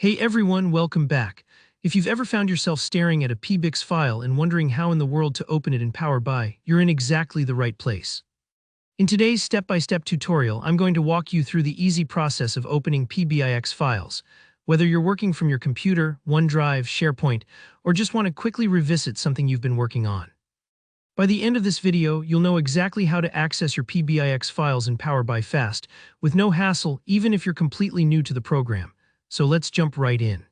Hey everyone, welcome back. If you've ever found yourself staring at a PBIX file and wondering how in the world to open it in Power BI, you're in exactly the right place. In today's step-by-step tutorial, I'm going to walk you through the easy process of opening PBIX files. Whether you're working from your computer, OneDrive, SharePoint, or just want to quickly revisit something you've been working on. By the end of this video, you'll know exactly how to access your PBIX files in Power BI fast, with no hassle, even if you're completely new to the program. So let's jump right in.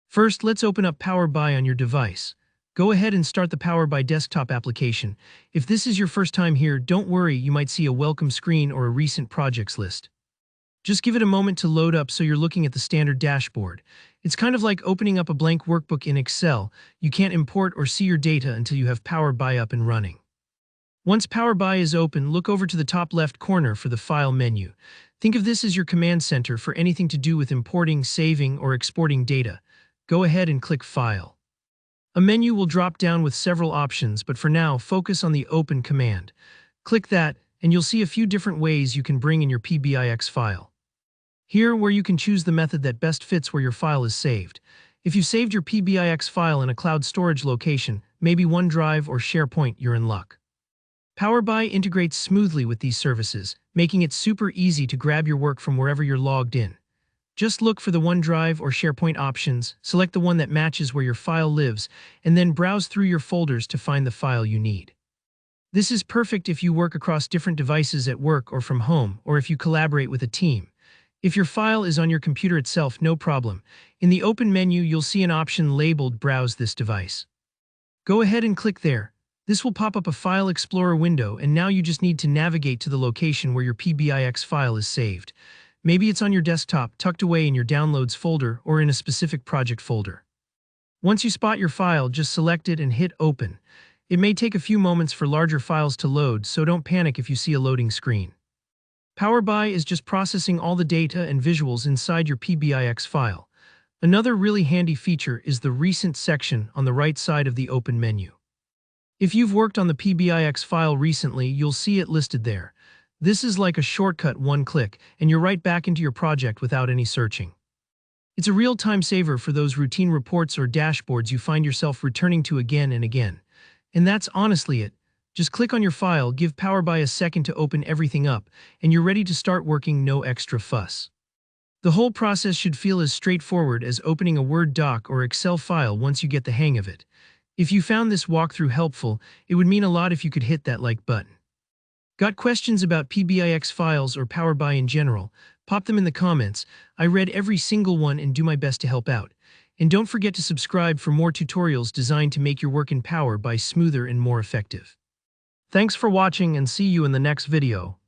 First, let's open up Power BI on your device. Go ahead and start the Power BI desktop application. If this is your first time here, don't worry, you might see a welcome screen or a recent projects list. Just give it a moment to load up so you're looking at the standard dashboard. It's kind of like opening up a blank workbook in Excel. You can't import or see your data until you have Power BI up and running. Once Power BI is open, look over to the top left corner for the File menu. Think of this as your command center for anything to do with importing, saving, or exporting data. Go ahead and click File. A menu will drop down with several options, but for now, focus on the Open command. Click that, and you'll see a few different ways you can bring in your PBIX file. Here, where you can choose the method that best fits where your file is saved. If you've saved your PBIX file in a cloud storage location, maybe OneDrive or SharePoint, you're in luck. Power BI integrates smoothly with these services, making it super easy to grab your work from wherever you're logged in. Just look for the OneDrive or SharePoint options, select the one that matches where your file lives, and then browse through your folders to find the file you need. This is perfect if you work across different devices at work or from home, or if you collaborate with a team. If your file is on your computer itself, no problem. In the Open menu, you'll see an option labeled Browse this device. Go ahead and click there. This will pop up a File Explorer window, and now you just need to navigate to the location where your PBIX file is saved. Maybe it's on your desktop, tucked away in your Downloads folder, or in a specific project folder. Once you spot your file, just select it and hit Open. It may take a few moments for larger files to load, so don't panic if you see a loading screen. Power BI is just processing all the data and visuals inside your PBIX file. Another really handy feature is the Recent section on the right side of the Open menu. If you've worked on the PBIX file recently, you'll see it listed there. This is like a shortcut, one click, and you're right back into your project without any searching. It's a real time saver for those routine reports or dashboards you find yourself returning to again and again. And that's honestly it. Just click on your file, give Power BI a second to open everything up, and you're ready to start working, no extra fuss. The whole process should feel as straightforward as opening a Word doc or Excel file once you get the hang of it. If you found this walkthrough helpful, it would mean a lot if you could hit that like button. Got questions about PBIX files or Power BI in general? Pop them in the comments. I read every single one and do my best to help out. And don't forget to subscribe for more tutorials designed to make your work in Power BI smoother and more effective. Thanks for watching, and see you in the next video.